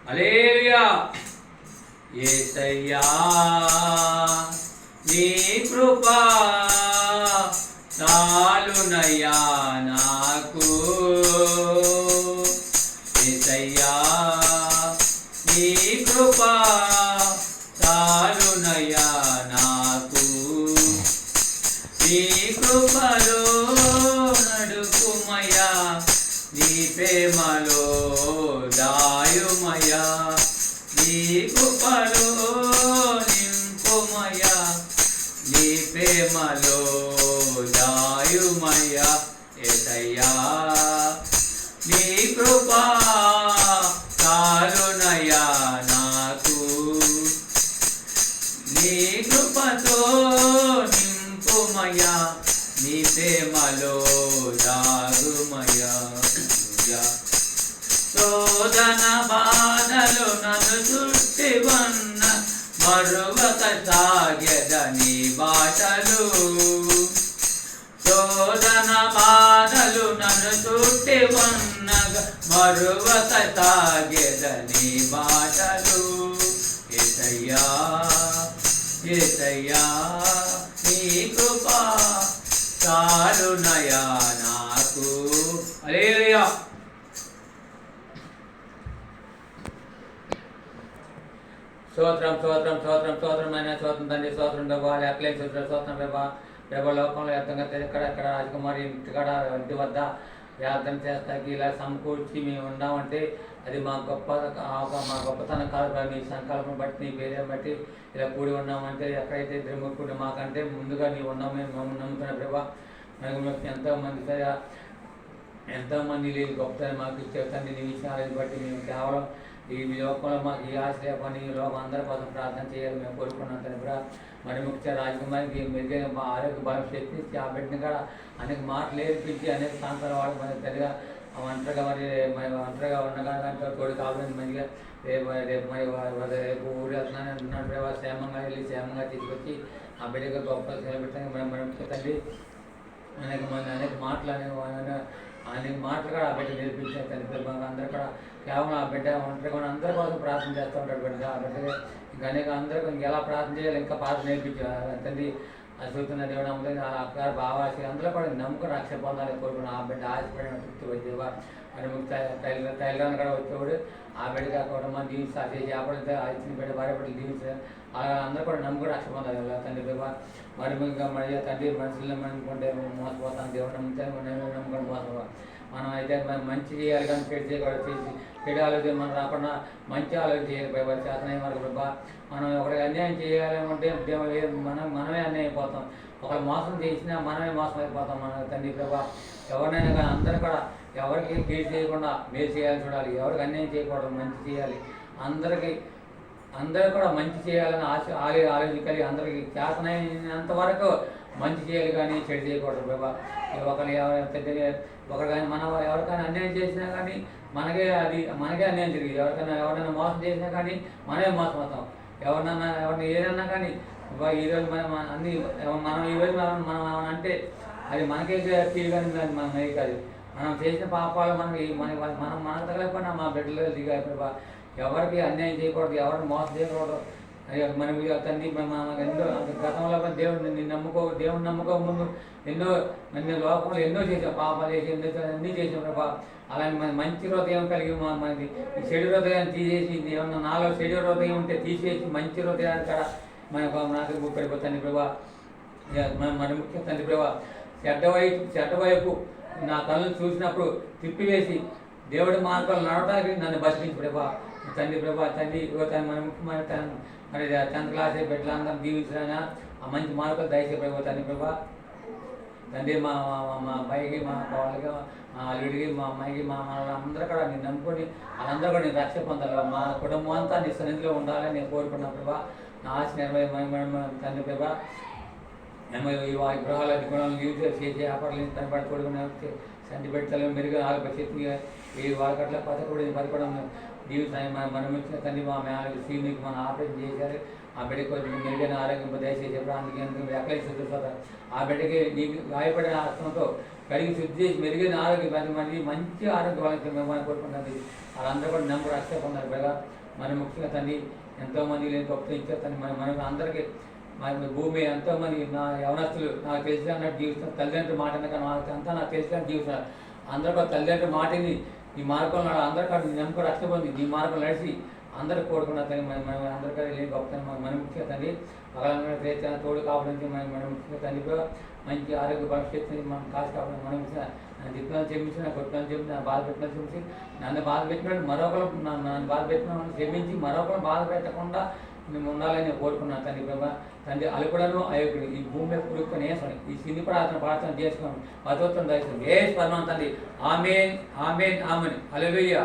హల్లెలూయా. యేసయ్యా నీ కృపా చాలునయ్యా నాకు. యేసయ్యా నీ కృపా చాలునయ్యా నాకు. నీ కృపలో నడుపుమయ్యా, నీ ప్రేమలో దాయుమయ్యా, నీ కృపలో నింపుమయ్యా, నీ ప్రేమలో దాయుమయ్యా. యేసయ్యా నీ కృపా చాలునయ్యా నాకు. నీ కృపతో నింపుమయ్యా, నీ ప్రేమలో దాగుమయ్యా. శోధన బాధలు నన్ను చుట్టి ఉన్న మరువక సాగెదని బాటలు. శోధన బాధలు నన్ను చుట్టి ఉన్నగా మరువక సాగెదని బాటలు. యేసయ్యా యేసయ్యా నీ కృపా చాలునయ్యా నాకు. హల్లెలూయా. స్తోత్రం స్తోత్రం స్తోత్రం స్తోత్రం అయినా స్తోత్రం తండ్రి, స్తోత్రం ప్రభా. ఎక్కలే స్తోత్రం ప్రభా. ప్రభా లోకంలో వ్యర్థంగా ఎక్కడెక్కడ రాజకుమారి ఇంటికాడ ఇంటి వద్ద ప్రార్థన చేస్తాకి ఇలా సమకూర్చి మేము ఉన్నామంటే అది మా గొప్పతనం కాదు. నీ సంకల్పం బట్టి, నీ పేరు బట్టి ఇలా కూడి ఉన్నామంటే ఎక్కడైతే ద్రముక్కుడు మాకంటే ముందుగా నీవు ఉన్నాము మేము నమ్ముతున్న ప్రభా. మనకు ఎంతోమంది లేదు గొప్పతనం మాకు ఇచ్చే తండ్రి. నీ విషయాలను బట్టి మేము కేవలం ఈ లోకంలో మాకు ఈ ఆశ్రయ పని ఈ లోకం అందరి కోసం ప్రార్థన చేయాలి మేము కోరుకున్నాం తండ్రి. మరి ముఖ్య రాజకుమారికి మెరుగైన మా ఆరోగ్య బలం శక్తి ఆ బిడ్డని కూడా అనేక మాటలు నేర్పించి అనేక ప్రాంతాల వాళ్ళు మరి తల్లిగా ఒంటరిగా ఒంటరిగా ఉండగా తోడు కావాలని మంచిగా రేపు ఊరు వెళ్తున్నాను అంటున్నాడు ప్రభావ. క్షేమంగా వెళ్ళి క్షేమంగా తీసుకొచ్చి ఆ బిడ్డగా గొప్ప పెట్టాను మనం తండ్రి. అనేక మాటలు అనేక మాటలు కూడా ఆ బిడ్డ నేర్పించాను తండ్రి. అందరూ కూడా కేవలం ఆ బిడ్డ ఒంటరిగా అందరి కోసం ప్రార్థన చేస్తూ ఉంటాడు బిడ్డ. ఆ బిడ్డగా ఇంకా అనేక అందరికీ ఇంకెలా ప్రార్థన చేయాలి ఇంకా ప్రార్థన నేర్పించారు తండ్రి. అది చూస్తున్న దేవుడు నమ్ముతుంది అక్కడ బావాసి అందరూ కూడా నమ్ముకుని రక్ష పొందాలని కోరుకున్నాను. ఆ బిడ్డ ఆశపడిన తృప్తి వచ్చేవా మరి తైలగాన్ని కూడా వచ్చేవాడు. ఆ బిడ్డగా కూడా మనం దీవించి చేపడితే ఇచ్చిన బిడ్డ భార్య బిడ్డలు దీవించారు. అలా అందరూ కూడా నమ్ముకుని రక్ష పొందాలి తండ్రి ప్రభా. మరి ఇంకా మరి తండ్రి మనుషులు నమ్ముకుంటే మోసపోతాను. దేవుడు నమ్మితే నమ్ముకొని మోసపో. మనం అయితే మంచి చేయాలి కానీ చెడు చేయకూడదు. చేసి చెడు ఆలోచన మనం రాకుండా మంచి ఆలోచన చేయాలి ప్రభా. చేతనయ్యే వరకు ప్రభా. మనం ఒకరికి అన్యాయం చేయాలంటే మనమే అన్యాయం అయిపోతాం. ఒకరు మోసం చేసినా మనమే మోసం అయిపోతాం మన తండ్రి ప్రభా. ఎవరినైనా కానీ అందరూ కూడా ఎవరికి కీడు చేయకుండా మేలు చేయాలని చూడాలి. ఎవరికి అన్యాయం చేయకూడదు, మంచి చేయాలి. అందరూ కూడా మంచి చేయాలని ఆలోచించాలి. అందరికీ చేతనైనంత వరకు మంచి చేయాలి కానీ చెడు చేయకూడదు ప్రభా. ఒకరు కానీ మనం ఎవరికైనా అన్యాయం చేసినా కానీ మనకే అన్యాయం జరిగింది. ఎవరైనా మోసం చేసినా కానీ మనమే మోసం అవుతాం. ఎవరిని ఏదన్నా కానీ ఈరోజు మనం ఈరోజు మనం అంటే అది మనకే ఫీల్ కానీ మనం కాదు. మనం చేసిన పాపాలు మనకు తగలేకపోయినా మా బిడ్డలు దిగాయి ప్రభా. ఎవరికి అన్యాయం చేయకూడదు, ఎవరిని మోసం చేయకూడదు. మనం తండ్రి ఎన్నో గతంలో దేవుడు నమ్ముకో ముందు ఎన్నో లోకంలో ఎన్నో చేసాం, పాపాలు చేసి అన్నీ చేసాం ప్రభా. అలాగే మన మంచి హృదయం కలిగి మనకి చెడు హృదయాన్ని తీసేసి ఏమన్నా నాలో చెడు హృదయం ఉంటే తీసేసి మంచి హృదయాన్ని కూడా నాకు పడిపోతాను ప్రభా. మన ముఖ్య తండ్రి ప్రభా. చెడ్డవైపు నా కళ్ళు చూసినప్పుడు తిప్పివేసి దేవుడి మార్గాలు నడవడానికి నన్ను బతికించు ప్రభా. తండ్రి ప్రభా. తండ్రి మన ముఖ్యమైన మరి 10th క్లాస్ బిడ్డలందరూ దీవించాలని ఆ మంచి మార్కులు దయచేసి ప్రభా. తండ్రి ప్రభా. తండ్రి మా అబ్బాయికి మా వాళ్ళకి మా అల్లుడికి మా అమ్మాయికి మా అందరూ కూడా నేను నమ్ముకొని వాళ్ళందరూ కూడా నేను రక్ష పొందాలి. మా కుటుంబం అంతా నీ సన్నిధిలో ఉండాలని నేను కోరుకున్నాను ప్రభా. నా ఆశ తండ్రి ప్రభా. ఈ గృహాల గుణాలను యూజ్ చేసి వ్యాపారాలు తనబడి కొడుకుని సంటి పెట్టాలి మెరుగు ఆలోచన ఈ వాళ్ళకట్ల పదకొండు దీవిస్తాయి. మనం ఇచ్చిన తండ్రి మా మేళకి సీనికి మనం ఆపరేషన్ చేశారు. ఆ బిడ్డకి కొంచెం మెరుగైన ఆరోగ్యం దయచేసి ప్రాంతానికి ఎక్కలే శుద్ధి ఆ బిడ్డకి నీకు గాయపడిన ఆత్మతో కడిగి శుద్ధి చేసి మెరుగైన ఆరోగ్యం మంది మంచి ఆరోగ్య భాగ్యం మేము కోరుకుంటుంది. వాళ్ళందరూ కూడా నెంబర్ రక్ష పొందారు బిడ్డగా. మన ముఖ్యంగా తండ్రి ఎంతోమంది లేని గొప్ప ఇచ్చారు తండ్రి. మనం అందరికీ మన భూమి ఎంతోమంది నా యవనస్తులు నాకు తెలిసినట్టు జీవిస్తున్నారు. తల్లిదండ్రులు మాట అంతా నాకు తెలిసినట్టు జీవిస్తున్నారు. అందరూ కూడా తల్లిదండ్రుల మాటని ఈ మార్గంలో అందరూ కూడా నేను కూడా రక్షపొంది ఈ మార్గం నడిచి అందరూ కోరుకున్న తండ్రి. మనం అందరికీ లేని గొప్ప మన ముఖ్య తండ్రి. మగలందరూ ప్రయత్న తోడు కావడానికి మన ముఖ్య తండ్రి కూడా మంచి ఆరోగ్య భవిష్యత్తుని మనం కాదు కావాలి. మనం దిక్కులను క్షమించి నా కొట్టులను చెప్పి నా బాధ పెట్టిన చూసి నన్ను బాధ పెట్టినట్టు మరొకరు నన్ను బాధ పెట్టిన క్షమించి మరొకరు బాధ పెట్టకుండా మేము ఉండాలని నేను కోరుకున్నాను తండ్రి. ప్రభా తండ్రి అలుకుడను అయోకుడు ఈ భూమి మీద పురుక్కుని ఈ సిద్ధి ప్రార్థన చేసుకున్నాం. పదోత్తం దయచేసి ఏ స్పర్మం తండ్రి. Amen amen amen hallelujah.